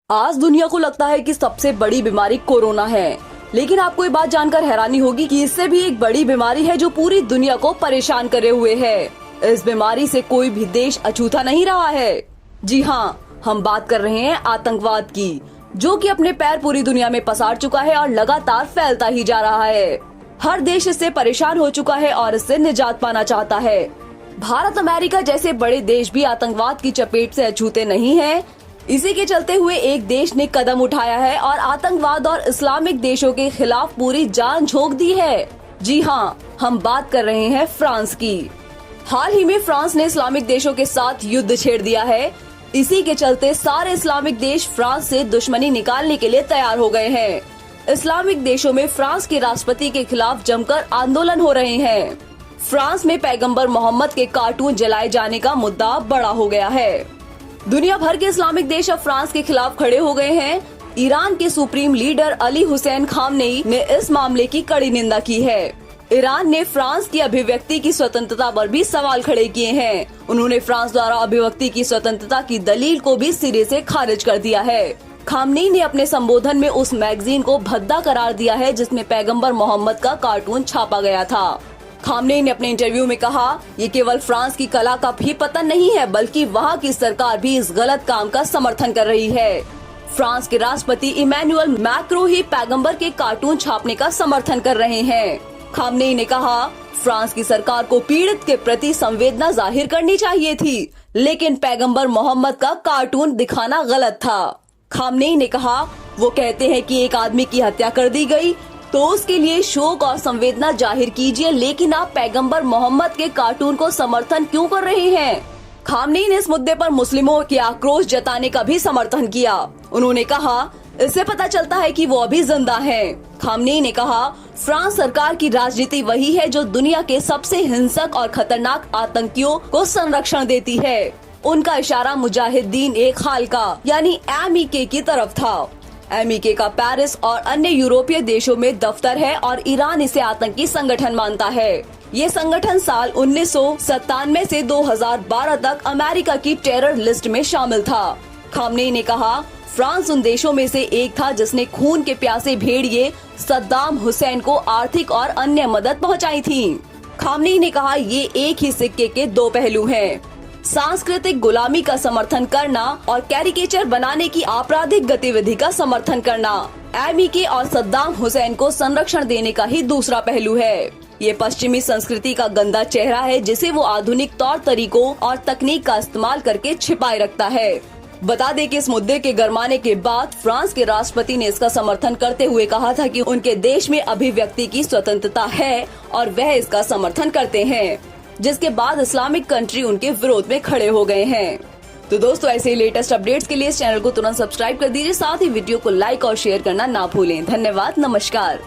आज दुनिया को लगता है कि सबसे बड़ी बीमारी कोरोना है, लेकिन आपको ये बात जानकर हैरानी होगी कि इससे भी एक बड़ी बीमारी है जो पूरी दुनिया को परेशान करे हुए है। इस बीमारी से कोई भी देश अछूता नहीं रहा है। जी हाँ, हम बात कर रहे हैं आतंकवाद की, जो कि अपने पैर पूरी दुनिया में पसार चुका है और लगातार फैलता ही जा रहा है। हर देश इससे परेशान हो चुका है और इससे निजात पाना चाहता है। भारत, अमेरिका जैसे बड़े देश भी आतंकवाद की चपेट से अछूते नहीं हैं। इसी के चलते हुए एक देश ने कदम उठाया है और आतंकवाद और इस्लामिक देशों के खिलाफ पूरी जान झोंक दी है। जी हाँ, हम बात कर रहे हैं फ्रांस की। हाल ही में फ्रांस ने इस्लामिक देशों के साथ युद्ध छेड़ दिया है। इसी के चलते सारे इस्लामिक देश फ्रांस से दुश्मनी निकालने के लिए तैयार हो गए हैं। इस्लामिक देशों में फ्रांस के राष्ट्रपति के खिलाफ जमकर आंदोलन हो रहे हैं। फ्रांस में पैगंबर मोहम्मद के कार्टून जलाए जाने का मुद्दा बड़ा हो गया है। दुनिया भर के इस्लामिक देश अब फ्रांस के खिलाफ खड़े हो गए हैं। ईरान के supreme leader Ali Hussain Khamenei ने इस मामले की कड़ी निंदा की है। ईरान ने फ्रांस की अभिव्यक्ति की स्वतंत्रता पर भी सवाल खड़े किए हैं। उन्होंने फ्रांस द्वारा अभिव्यक्ति की स्वतंत्रता की दलील को भी सिरे से खारिज कर दिया है। खामनेई ने अपने संबोधन में उस मैगजीन को भद्दा करार दिया है जिसमें पैगंबर मोहम्मद का कार्टून छापा गया था। खामनेई ने अपने इंटरव्यू में कहा, ये केवल फ्रांस की कला का भी पतन नहीं है, बल्कि वहाँ की सरकार भी इस गलत काम का समर्थन कर रही है। फ्रांस के राष्ट्रपति इमैनुअल मैक्रो ही पैगंबर के कार्टून छापने का समर्थन कर रहे हैं। खामनेई ने कहा, फ्रांस की सरकार को पीड़ित के प्रति संवेदना जाहिर करनी चाहिए थी, लेकिन पैगंबर मोहम्मद का कार्टून दिखाना गलत था। खामनेई ने कहा, वो कहते हैं कि एक आदमी की हत्या कर दी गई तो उसके लिए शोक और संवेदना जाहिर कीजिए, लेकिन आप पैगंबर मोहम्मद के कार्टून को समर्थन क्यों कर रहे हैं? खामनेई ने इस मुद्दे पर मुस्लिमों के आक्रोश जताने का भी समर्थन किया। उन्होंने कहा, इससे पता चलता है कि वो अभी जिंदा हैं। खामनेई ने कहा, फ्रांस सरकार की राजनीति वही है जो दुनिया के सबसे हिंसक और खतरनाक आतंकियों को संरक्षण देती है। उनका इशारा मुजाहिदीन ए खालका यानी MEK की तरफ था। MEK का पेरिस और अन्य यूरोपीय देशों में दफ्तर है और ईरान इसे आतंकी संगठन मानता है। ये संगठन साल 1997 से 2012 तक अमेरिका की टेरर लिस्ट में शामिल था। खामनेई ने कहा, फ्रांस उन देशों में से एक था जिसने खून के प्यासे भेड़िए सद्दाम हुसैन को आर्थिक और अन्य मदद पहुंचाई थी। खामनेई ने कहा, ये एक ही सिक्के के दो पहलू हैं। सांस्कृतिक गुलामी का समर्थन करना और कैरिकेचर बनाने की आपराधिक गतिविधि का समर्थन करना MEK और सद्दाम हुसैन को संरक्षण देने का ही दूसरा पहलू है। ये पश्चिमी संस्कृति का गंदा चेहरा है जिसे वो आधुनिक तौर तरीकों और तकनीक का इस्तेमाल करके छिपाए रखता है। बता दें कि इस मुद्दे के गरमाने के बाद फ्रांस के राष्ट्रपति ने इसका समर्थन करते हुए कहा था कि उनके देश में अभिव्यक्ति की स्वतंत्रता है और वह इसका समर्थन करते हैं, जिसके बाद इस्लामिक कंट्री उनके विरोध में खड़े हो गए हैं। तो दोस्तों, ऐसे ही लेटेस्ट अपडेट्स के लिए इस चैनल को तुरंत सब्सक्राइब कर दीजिए। साथ ही वीडियो को लाइक और शेयर करना ना भूलें। धन्यवाद, नमस्कार।